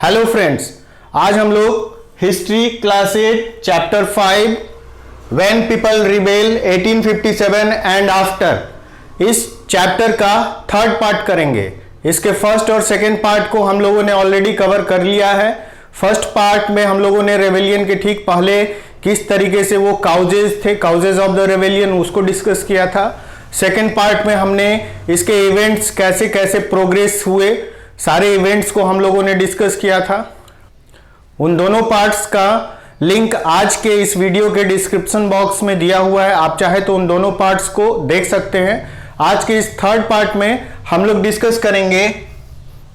Hello friends, आज हम लोग history class 8 chapter 5 when people rebel 1857 and after इस चैप्टर का थर्ड पार्ट करेंगे। इसके फर्स्ट और सेकंड पार्ट को हम लोगों ने ऑलरेडी कवर कर लिया है। फर्स्ट पार्ट में हम लोगों ने रेवेलियन के ठीक पहले किस तरीके से वो काउजेज ऑफ द रेवेलियन उसको डिस्कस किया था। सेकंड पार्ट में हमने इसके इवेंट्स कैसे कैसे प्रोग्रेस हुए, सारे इवेंट्स को हम लोगों ने डिस्कस किया था। उन दोनों पार्ट्स का लिंक आज के इस वीडियो के डिस्क्रिप्शन बॉक्स में दिया हुआ है, आप चाहे तो उन दोनों पार्ट्स को देख सकते हैं। आज के इस थर्ड पार्ट में हम लोग डिस्कस करेंगे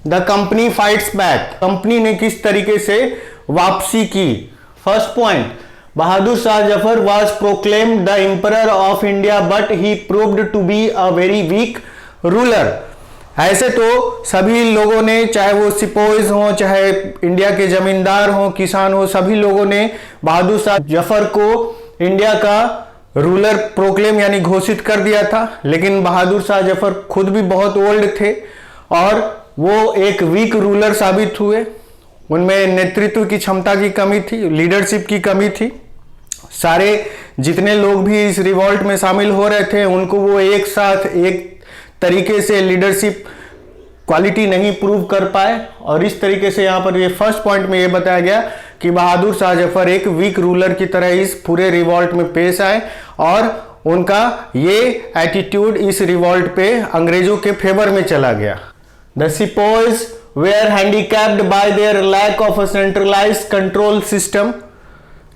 the company fights back, company ने किस तरीके से वापसी की। First point, Bahadur Shah Zafar was proclaimed the emperor of India but he proved to be a very weak ruler. ऐसे तो सभी लोगों ने, चाहे वो सिपोइज हो, चाहे इंडिया के जमींदार हो, किसान हो, सभी लोगों ने बहादुर शाह जफर को इंडिया का रूलर प्रोक्लेम यानी घोषित कर दिया था। लेकिन बहादुर शाह जफर खुद भी बहुत ओल्ड थे और वो एक वीक रूलर साबित हुए। उनमें नेतृत्व की क्षमता की कमी थी, लीडरशिप की कमी थी। सारे जितने लोग भी इस रिवॉल्ट में शामिल हो रहे थे उनको वो एक साथ एक तरीके से लीडरशिप क्वालिटी नहीं प्रूव कर पाए। और इस तरीके से यहाँ पर ये फर्स्ट पॉइंट में ये बताया गया कि बहादुर शाह जफर एक वीक रूलर की तरह इस पूरे रिवॉल्ट में पेश आए और उनका ये एटीट्यूड इस रिवॉल्ट पे अंग्रेजों के फेवर में चला गया। The sepoys were handicapped by their lack of a centralised control system.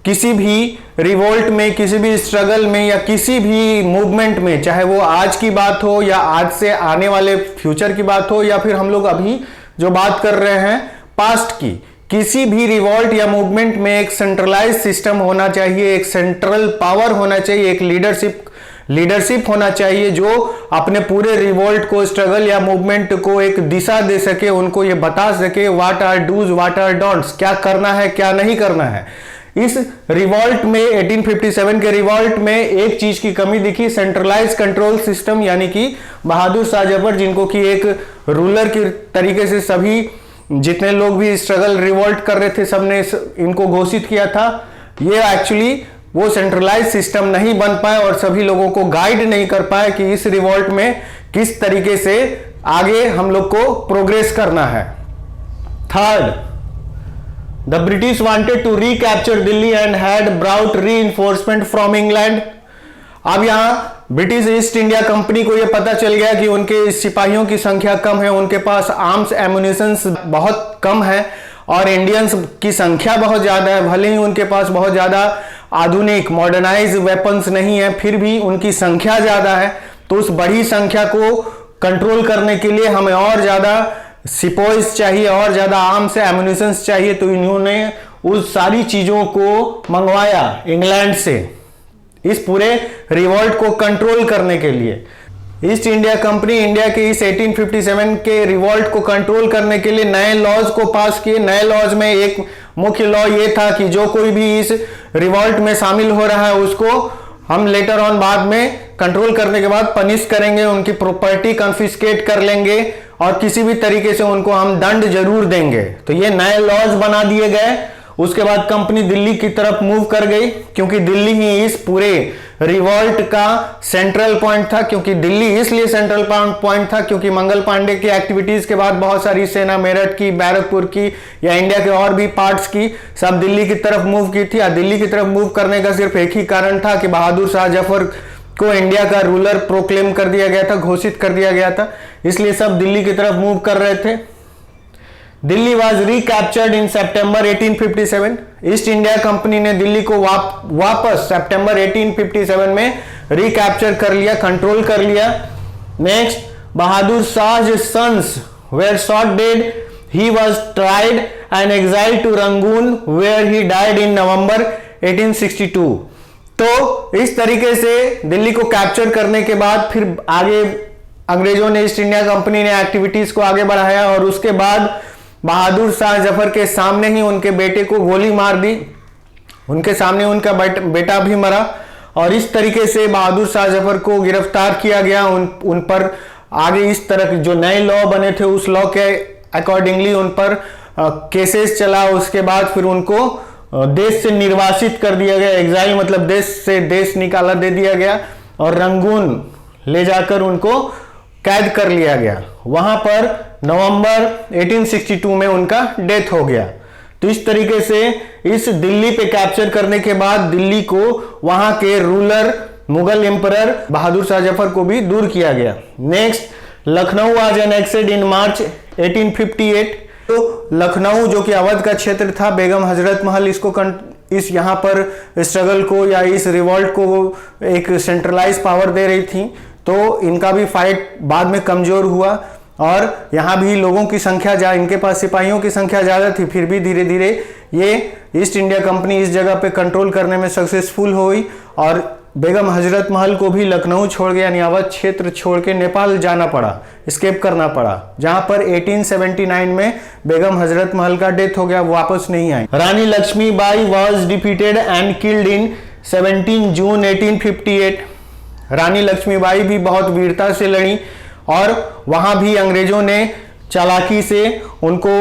किसी भी रिवोल्ट में, किसी भी स्ट्रगल में या किसी भी मूवमेंट में, चाहे वो आज की बात हो या आज से आने वाले फ्यूचर की बात हो या फिर हम लोग अभी जो बात कर रहे हैं पास्ट की, किसी भी रिवोल्ट या मूवमेंट में एक सेंट्रलाइज सिस्टम होना चाहिए, एक सेंट्रल पावर होना चाहिए, एक लीडरशिप होना चाहिए जो अपने पूरे रिवोल्ट को, स्ट्रगल या मूवमेंट को एक दिशा दे सके, उनको ये बता सके what are dos what are don'ts, क्या करना है क्या नहीं करना है। इस रिवॉल्ट में 1857 के रिवॉल्ट में एक चीज की कमी दिखी, सेंट्रलाइज कंट्रोल सिस्टम, यानी कि बहादुर शाह जफर जिनको कि एक रूलर की तरीके से सभी जितने लोग भी स्ट्रगल रिवॉल्ट कर रहे थे सबने इनको घोषित किया था, ये एक्चुअली वो सेंट्रलाइज सिस्टम नहीं बन पाए और सभी लोगों को गाइड नहीं कर पाए कि इस रिवॉल्ट में किस तरीके से आगे हम लोग को प्रोग्रेस करना है। Third, The British wanted to recapture Delhi and had brought reinforcement from England. अब यहाँ ब्रिटिश ईस्ट इंडिया कंपनी को यह पता चल गया कि उनके सिपाहियों की संख्या कम है, उनके पास आर्म्स एम्युनिशंस बहुत कम है और इंडियंस की संख्या बहुत ज्यादा है। भले ही उनके पास बहुत ज्यादा आधुनिक मॉडर्नाइज वेपन्स नहीं है, फिर भी उनकी संख्या ज्यादा है। तो उस बड़ी संख्या को कंट्रोल करने के लिए हमें और ज्यादा सिपोइस चाहिए, और ज्यादा आर्म्स एम्युनिशंस चाहिए। तो इन्होंने उस सारी चीजों को मंगवाया इंग्लैंड से इस पूरे रिवॉल्ट को कंट्रोल करने के लिए। ईस्ट इंडिया कंपनी इंडिया के इस 1857 के रिवॉल्ट को कंट्रोल करने के लिए नए लॉज को पास किए। नए लॉज में एक मुख्य लॉ ये था कि जो कोई भी इस रिवॉल्ट में शामिल हो रहा है उसको हम लेटर ऑन बाद में कंट्रोल करने के बाद पनिश करेंगे, उनकी प्रॉपर्टी कन्फिस्केट कर लेंगे और किसी भी तरीके से उनको हम दंड जरूर देंगे। तो ये नए लॉज बना दिए गए। उसके बाद कंपनी दिल्ली की तरफ मूव कर गई, क्योंकि दिल्ली ही इस पूरे रिवॉल्ट का सेंट्रल पॉइंट था। क्योंकि दिल्ली इसलिए सेंट्रल पॉइंट था क्योंकि मंगल पांडे की एक्टिविटीज के बाद बहुत सारी सेना मेरठ की, बैरकपुर की या इंडिया के और भी पार्ट्स की सब दिल्ली की तरफ मूव की थी। और दिल्ली की तरफ मूव करने का सिर्फ एक ही कारण था कि बहादुर शाह जफर को इंडिया का रूलर प्रोक्लेम कर दिया गया था, घोषित कर दिया गया था, इसलिए सब दिल्ली की तरफ मूव कर रहे थे। Delhi was recaptured in September 1857। East India company ने दिल्ली को वापस सितंबर 1857 में रिकैप्चर कर लिया, कंट्रोल कर लिया। Next, Bahadur Shah sons were shot dead, he was tried and exiled to Rangoon where he died in November 1862। तो इस तरीके से दिल्ली को कैप्चर करने के बाद फिर आगे अंग्रेजों ने, ईस्ट इंडिया कंपनी ने एक्टिविटीज को आगे बढ़ाया और उसके बाद बहादुर शाह जफर के सामने ही उनके बेटे को गोली मार दी, उनके सामने उनका बेटा भी मरा और इस तरीके से बहादुर शाह जफर को गिरफ्तार किया गया। उन पर आगे इस तरह जो नए लॉ बने थे उस लॉ के अकॉर्डिंगली उन पर केसेस चला, उसके बाद फिर उनको देश से निर्वासित कर दिया गया। एग्जाइल मतलब देश से देश निकाला दे दिया गया और रंगून ले जाकर उनको कैद कर लिया गया। वहां पर नवंबर 1862 में उनका डेथ हो गया। तो इस तरीके से इस दिल्ली पे कैप्चर करने के बाद दिल्ली को वहां के रूलर मुगल एम्परर बहादुर शाह जफर को भी दूर किया गया। नेक्स्ट, लखनऊ वाज एनेक्सेड इन मार्च 1858। तो लखनऊ जो कि अवध का क्षेत्र था, बेगम हजरत महल इसको इस यहाँ पर स्ट्रगल को या इस रिवॉल्ट को एक सेंट्रलाइज पावर दे रही थी। तो इनका भी फाइट बाद में कमजोर हुआ और यहाँ भी लोगों की संख्या इनके पास सिपाहियों की संख्या ज़्यादा थी, फिर भी धीरे धीरे ये ईस्ट इंडिया कंपनी इस जगह पे कंट्रोल करने में सक्सेसफुल हुई और बेगम हजरत महल को भी लखनऊ छोड़ के यानी अवध क्षेत्र छोड़ के नेपाल जाना पड़ा, एस्केप करना पड़ा, जहां पर 1879 में बेगम हजरत महल का डेथ हो गया, वापस नहीं आई। Rani Lakshmibai was defeated and killed in 17 June 1858। Rani Lakshmibai भी बहुत वीरता से लड़ी और वहां भी अंग्रेजों ने चालाकी से उनको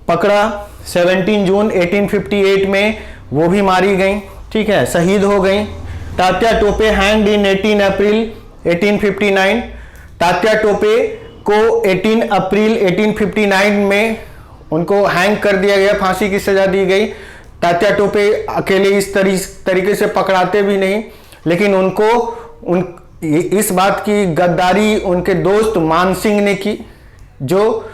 पकड़ा। 17 जून 1858 में वो भी मारी गई, ठीक है, शहीद हो गई। तात्या टोपे हैंग्ड इन 18 अप्रैल 1859। तात्या टोपे को 18 अप्रैल 1859 में उनको हैंग कर दिया गया, फांसी की सजा दी गई। तात्या टोपे अकेले इस तरीके से पकड़ाते भी नहीं, लेकिन उनको इस बात की गद्दारी उनके दोस्त मान सिंह ने की। जो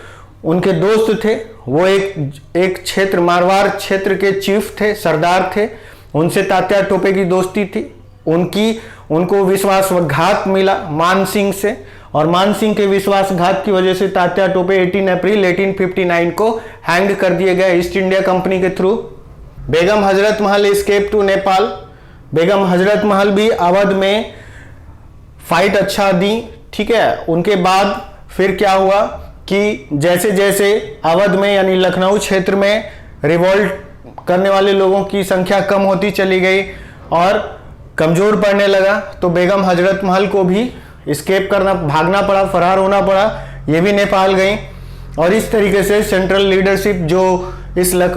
उनके दोस्त थे वो एक क्षेत्र मारवाड़ क्षेत्र के चीफ थे, सरदार थे, उनसे तात्या टोपे की दोस्ती थी। उनको विश्वासघात मिला मान सिंह से और मान सिंह के विश्वासघात की वजह से तात्या टोपे 18 अप्रैल 1859 को हैंग कर दिए गए ईस्ट इंडिया कंपनी के through. Begum Hazrat Mahal escape to Nepal. Begum Hazrat Mahal भी अवध में फाइट अच्छा दी, ठीक है। उनके बाद फिर क्या हुआ कि जैसे जैसे अवध में यानी लखनऊ क्षेत्र में रिवॉल्ट करने वाले लोगों की संख्या कम होती चली गई और कमजोर पड़ने लगा, तो बेगम हजरत महल को भी एस्केप करना, भागना पड़ा, फरार होना पड़ा, ये भी नेपाल गई। और इस तरीके से सेंट्रल लीडरशिप जो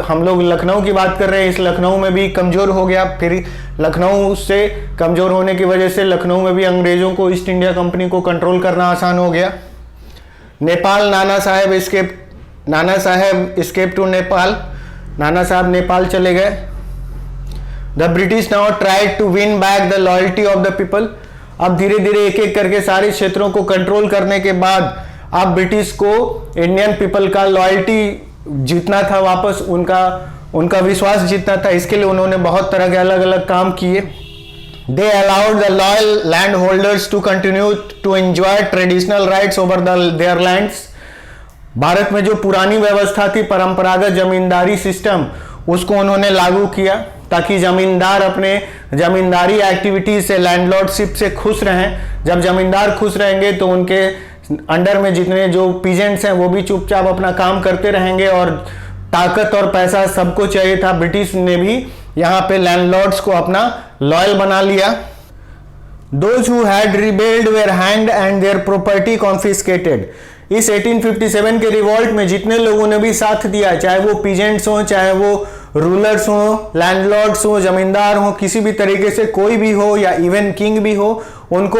हम लोग लखनऊ की बात कर रहे हैं, इस लखनऊ में भी कमजोर हो गया। फिर लखनऊ से कमजोर होने की वजह से लखनऊ में भी अंग्रेजों को ईस्ट इंडिया कंपनी को कंट्रोल करना आसान हो गया। Nepal, Nana Saheb escape to Nepal. नाना साहब नेपाल चले गए। The British now tried to win back the loyalty of the people. अब धीरे धीरे एक एक करके सारे क्षेत्रों को कंट्रोल करने के बाद अब ब्रिटिश को इंडियन पीपल का लॉयल्टी जीतना था, वापस उनका विश्वास जीतना था। इसके लिए उन्होंने बहुत तरह के अलग अलग काम किए। They allowed the loyal land holders to continue to enjoy traditional rights over their lands. Bharat में जो पुरानी व्यवस्था थी, परंपरागत जमींदारी सिस्टम, उसको उन्होंने लागू किया ताकि जमींदार अपने जमींदारी एक्टिविटीज से, लैंडलॉर्डशिप से खुश रहें। जब जमींदार खुश रहेंगे तो उनके अंडर में जितने जो पीजेंट्स हैं वो भी चुपचाप अपना काम करते रहेंगे और ताकत और पैसा सबको चाहिए था। ब्रिटिश ने भी यहाँ पे लैंडलॉर्ड्स को अपना लॉयल बना लिया। Those who had rebelled were hanged and their property confiscated। इस 1857 के रिवॉल्ट में जितने लोगों ने भी साथ दिया, चाहे वो पीजेंट्स हो, चाहे वो रूलर्स हो, लैंडलॉर्ड्स हो, जमींदार हो, किसी भी तरीके से कोई भी हो या इवन किंग भी हो, उनको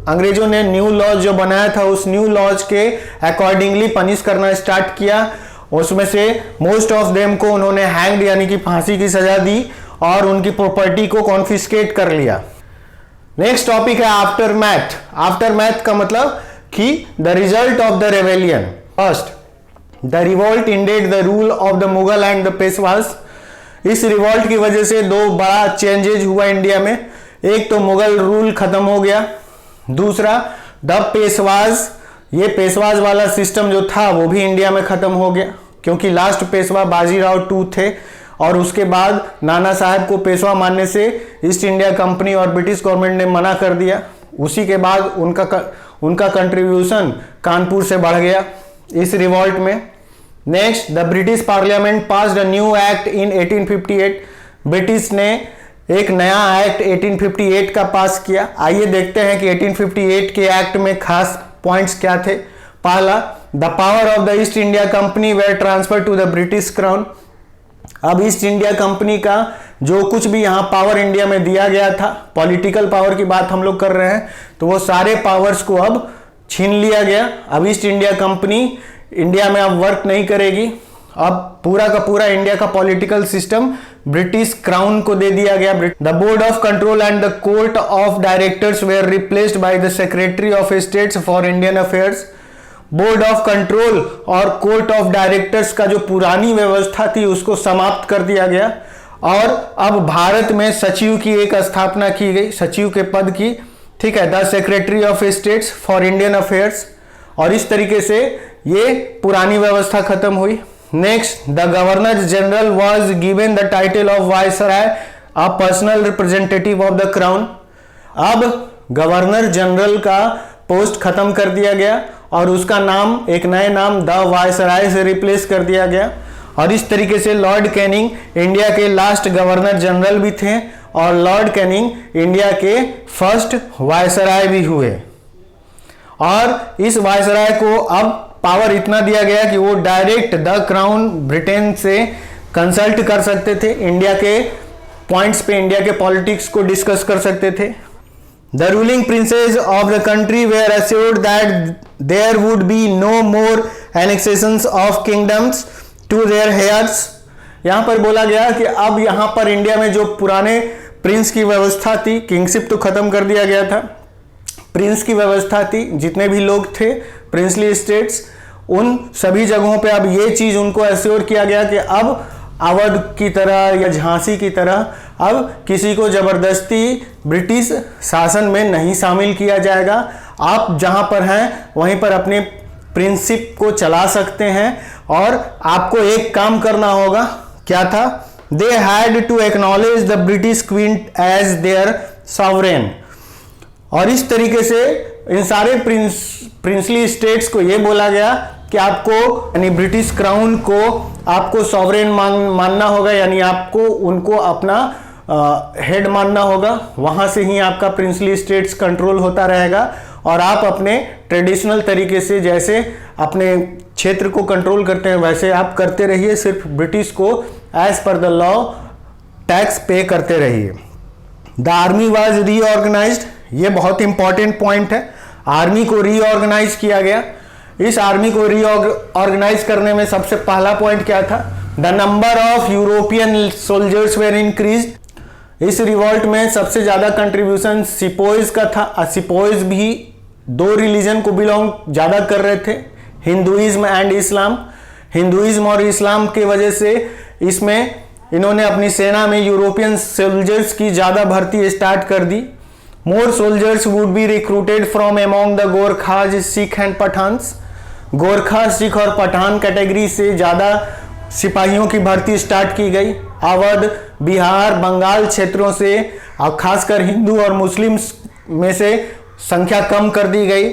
अंग्रेजों ने न्यू लॉज जो बनाया था उस न्यू लॉज के अकॉर्डिंगली पनिश करना स्टार्ट किया। उसमें से मोस्ट ऑफ देम को उन्होंने हैंग्ड यानी कि फांसी की सजा दी और उनकी प्रॉपर्टी को कॉन्फिस्केट कर लिया। नेक्स्ट टॉपिक है आफ्टर मैथ। आफ्टर मैथ का मतलब कि the result of the rebellion. First, the revolt ended the rule of the Mughal and the Peshwas. इस रिवॉल्ट की वजह से दो बड़ा चेंजेज हुआ इंडिया में। एक तो मुगल रूल खत्म हो गया, दूसरा द पेशवाज, ये पेशवाज वाला सिस्टम जो था वो भी इंडिया में खत्म हो गया, क्योंकि लास्ट पेशवा बाजीराव टू थे और उसके बाद नाना साहब को पेशवा मानने से ईस्ट इंडिया कंपनी और ब्रिटिश गवर्नमेंट ने मना कर दिया। उसी के बाद उनका कंट्रीब्यूशन कानपुर से बढ़ गया इस रिवॉल्ट में। Next, the British parliament passed a new act in 1858। British ने एक नया एक्ट 1858 का पास किया। आइए देखते हैं कि 1858 के एक्ट में खास पॉइंट्स क्या थे। पहला, the power of the East India Company were transfer to the British crown. अब ईस्ट इंडिया कंपनी का जो कुछ भी यहाँ पावर इंडिया में दिया गया था, पॉलिटिकल पावर की बात हम लोग कर रहे हैं, तो वो सारे पावर्स को अब छीन लिया गया। अब ईस्ट इंडिया कंपनी इंडिया में अब वर्क नहीं करेगी। अब पूरा का पूरा इंडिया का पॉलिटिकल सिस्टम ब्रिटिश क्राउन को दे दिया गया। The board of control and the court of directors were replaced by the secretary of states for Indian affairs. Board of control और कोर्ट ऑफ डायरेक्टर्स का जो पुरानी व्यवस्था थी उसको समाप्त कर दिया गया और अब भारत में सचिव की एक स्थापना की गई, सचिव के पद की, ठीक है, the secretary of states for Indian affairs. और इस तरीके से ये पुरानी व्यवस्था खत्म हुई। Next, the governor general was given the title of viceroy, a personal representative of the crown. अब गवर्नर जनरल का पोस्ट खत्म कर दिया गया और उसका नाम एक नए नाम द वायसराय से रिप्लेस कर दिया गया। और इस तरीके से लॉर्ड कैनिंग इंडिया के लास्ट गवर्नर जनरल भी थे और लॉर्ड कैनिंग इंडिया के फर्स्ट वायसराय भी हुए। और इस वायसराय को अब पावर इतना दिया गया कि वो डायरेक्ट द क्राउन ब्रिटेन से कंसल्ट कर सकते थे, इंडिया के पॉइंट्स पे इंडिया के पॉलिटिक्स को डिस्कस कर सकते थे। The ruling princes of the country were assured that there would be no more annexations of kingdoms to their heirs. यहां पर बोला गया कि अब यहां पर इंडिया में जो पुराने प्रिंस की व्यवस्था थी, किंगशिप तो खत्म कर दिया गया था, प्रिंस की व्यवस्था थी, जितने भी लोग थे प्रिंसली स्टेट्स, उन सभी जगहों पे अब ये चीज उनको एश्योर किया गया कि अब अवध की तरह या झांसी की तरह अब किसी को जबरदस्ती ब्रिटिश शासन में नहीं शामिल किया जाएगा। आप जहां पर हैं वहीं पर अपने प्रिंसिप को चला सकते हैं और आपको एक काम करना होगा। क्या था? They had to acknowledge the British queen as their sovereign. और इस तरीके से इन सारे प्रिंसली स्टेट्स को यह बोला गया कि आपको यानी ब्रिटिश क्राउन को आपको सॉवरेन मानना होगा, यानी आपको उनको अपना हेड मानना होगा। वहां से ही आपका प्रिंसली स्टेट्स कंट्रोल होता रहेगा और आप अपने ट्रेडिशनल तरीके से जैसे अपने क्षेत्र को कंट्रोल करते हैं वैसे आप करते रहिए, सिर्फ ब्रिटिश को as per the law tax पे करते रहिए। द आर्मी वाज रीऑर्गेनाइज्ड, ये बहुत इंपॉर्टेंट पॉइंट है। आर्मी को रीऑर्गेनाइज किया गया। इस आर्मी को रीऑर्गेनाइज करने में सबसे पहला पॉइंट क्या था? The number of European soldiers were increase. इस रिवॉल्ट में सबसे ज्यादा कंट्रीब्यूशन सिपोइज का था। सिपोइज भी दो रिलीजन को बिलोंग ज्यादा कर रहे थे, हिंदुइज्म एंड इस्लाम। हिंदुइज्म और इस्लाम की वजह से इसमें इन्होंने अपनी सेना में यूरोपियन सोल्जर्स की ज्यादा भर्ती स्टार्ट कर दी। More soldiers would be recruited from among the Gurkhas, Sikh and Pathans. Gorkha, Sikh और पठान कैटेगरी से ज्यादा सिपाहियों की भर्ती स्टार्ट की गई। अवध, बिहार, बंगाल क्षेत्रों से और खासकर हिंदू और मुस्लिम्स में से संख्या कम कर दी गई।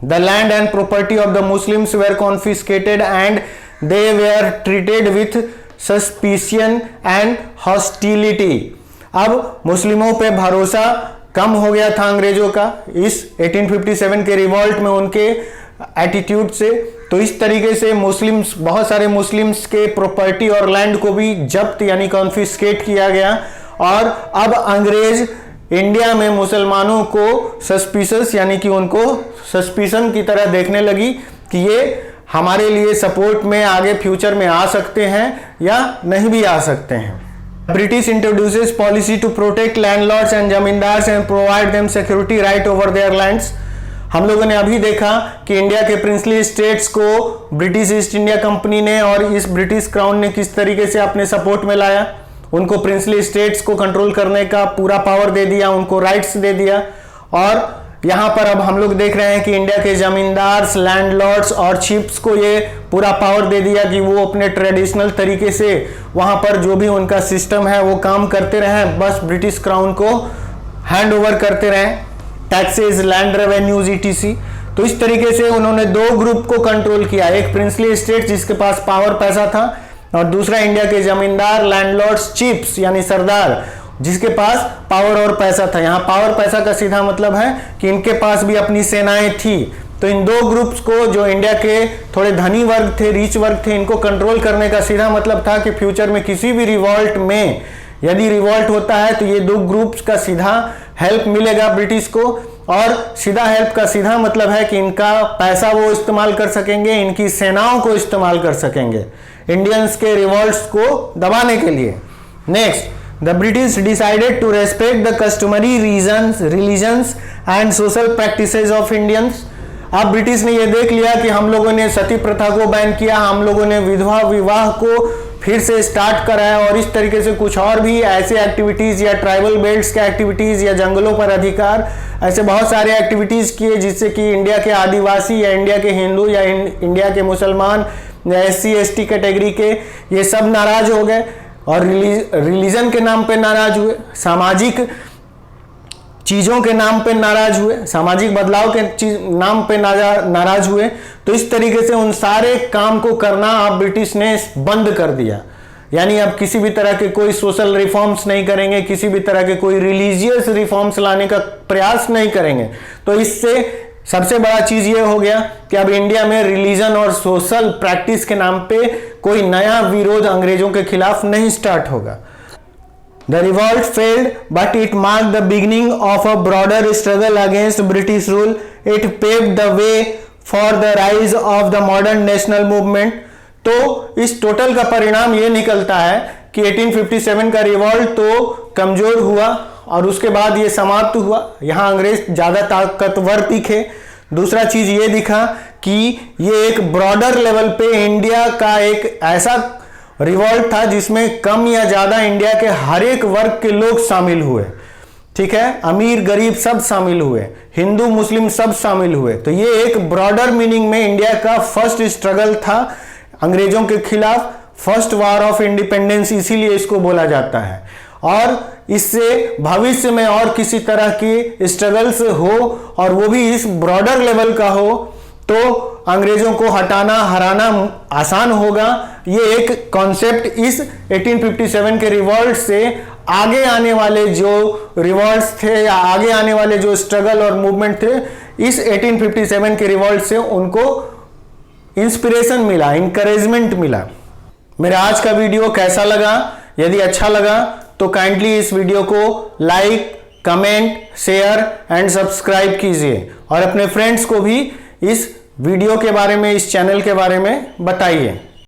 The land and property of the Muslims were confiscated and they were treated with suspicion and hostility. अब मुस्लिमों पे भरोसा कम हो गया था अंग्रेजों का इस 1857 के रिवॉल्ट में उनके एटीट्यूड से। तो इस तरीके से मुस्लिम्स, बहुत सारे मुस्लिम्स के प्रॉपर्टी और लैंड को भी जब्त यानी कॉन्फिस्केट किया गया। और अब अंग्रेज इंडिया में मुसलमानों को सस्पिशियस यानी कि उनको सस्पिशन की तरह देखने लगी कि ये हमारे लिए सपोर्ट में आगे फ्यूचर में आ सकते हैं या नहीं भी आ सकते हैं। British introduces policy to protect landlords and zamindars and provide them security right over their lands। हम लोगों ने अभी देखा कि इंडिया के प्रिंसली स्टेट्स को ब्रिटिश ईस्ट इंडिया कंपनी ने और इस ब्रिटिश क्राउन ने किस तरीके से अपने सपोर्ट में लाया। उनको प्रिंसली स्टेट्स को कंट्रोल करने का पूरा पावर दे दिया, उनको राइट्स दे दिया। और यहां पर अब हम लोग देख रहे हैं कि इंडिया के जमींदार्स, लैंडलॉर्ड्स और चीफ्स को ये पूरा पावर दे दिया कि वो अपने ट्रेडिशनल तरीके से वहां पर जो भी उनका सिस्टम है वो काम करते रहें, बस ब्रिटिश क्राउन को हैंड ओवर करते रहें, टैक्सेस, लैंड रेवेन्यूज ETC। तो इस तरीके से उन्होंने दो ग्रुप को कंट्रोल किया, एक प्रिंसली स्टेट जिसके पास पावर पैसा था और दूसरा इंडिया के जमींदार, लैंडलॉर्ड्स, चीफ्स यानी सरदार जिसके पास पावर और पैसा था। यहाँ पावर पैसा का सीधा मतलब है कि इनके पास भी अपनी सेनाएं थी, तो इन दो ग्रुप्स को, जो इंडिया के थोड़े धनी वर्ग थे, रिच वर्ग थे, इनको कंट्रोल करने का सीधा मतलब था कि फ्यूचर में किसी भी रिवॉल्ट में यदि रिवॉल्ट होता है तो ये दो ग्रुप्स का सीधा हेल्प मिलेगा ब्रिटिश को, और सीधा हेल्प का सीधा मतलब है कि इनका पैसा वो इस्तेमाल कर सकेंगे, इनकी सेनाओं को इस्तेमाल कर सकेंगे इंडियंस के रिवॉल्ट्स को दबाने के लिए। Next, the British decided to respect the customary religions and social practices of Indians। अब ब्रिटिश ने ये देख लिया कि हम लोगों ने सती प्रथा को बैन किया, हम लोगों ने विधवा विवाह को फिर से स्टार्ट कराया, और इस तरीके से कुछ और भी ऐसे एक्टिविटीज या ट्राइबल बेल्ट्स के एक्टिविटीज या जंगलों पर अधिकार, ऐसे बहुत सारे एक्टिविटीज किए जिससे कि इंडिया के आदिवासी या इंडिया के हिंदू या इंडिया के मुसलमान या SC ST कैटेगरी के ये सब नाराज हो गए और रिलीजन के नाम पे नाराज हुए, सामाजिक चीजों के नाम पे नाराज हुए, सामाजिक बदलाव के नाम पे नाराज हुए। तो इस तरीके से उन सारे काम को करना अब ब्रिटिश ने बंद कर दिया, यानी अब किसी भी तरह के कोई सोशल रिफॉर्म्स नहीं करेंगे, किसी भी तरह के कोई रिलीजियस रिफॉर्म्स लाने का प्रयास नहीं करेंगे। तो इससे सबसे बड़ा चीज ये हो गया कि अब इंडिया में रिलीजन और सोशल प्रैक्टिस के नाम पे कोई नया विरोध अंग्रेजों के खिलाफ नहीं स्टार्ट होगा। The revolt failed, but it marked the beginning of a broader struggle against British rule. It paved the way for the rise of the modern national movement। तो इस टोटल का परिणाम ये निकलता है कि 1857 का रिवॉल्ट तो कमजोर हुआ और उसके बाद ये समाप्त हुआ, यहां अंग्रेज ज्यादा ताकतवर दिखे। दूसरा चीज ये दिखा कि ये एक ब्रॉडर लेवल पे इंडिया का एक ऐसा रिवॉल्ट था जिसमें कम या ज्यादा इंडिया के हर एक वर्ग के लोग शामिल हुए, ठीक है, अमीर गरीब सब शामिल हुए, हिंदू मुस्लिम सब शामिल हुए। तो ये एक ब्रॉडर मीनिंग में इंडिया का फर्स्ट स्ट्रगल था अंग्रेजों के खिलाफ, फर्स्ट वॉर ऑफ इंडिपेंडेंस इसीलिए इसको बोला जाता है। और इससे भविष्य में और किसी तरह की स्ट्रगल्स हो और वो भी इस ब्रॉडर लेवल का हो तो अंग्रेजों को हटाना हराना आसान होगा। ये एक कॉन्सेप्ट इस 1857 के रिवॉल्ट से आगे आने वाले जो रिवॉल्ट्स थे या आगे आने वाले जो स्ट्रगल और मूवमेंट थे, इस 1857 के रिवॉल्ट से उनको इंस्पिरेशन मिला, इंकरेजमेंट मिला। मेरा आज का वीडियो कैसा लगा? यदि अच्छा लगा तो काइंडली इस वीडियो को like, comment, share and subscribe कीजिए और अपने फ्रेंड्स को भी इस वीडियो के बारे में, इस चैनल के बारे में बताइए।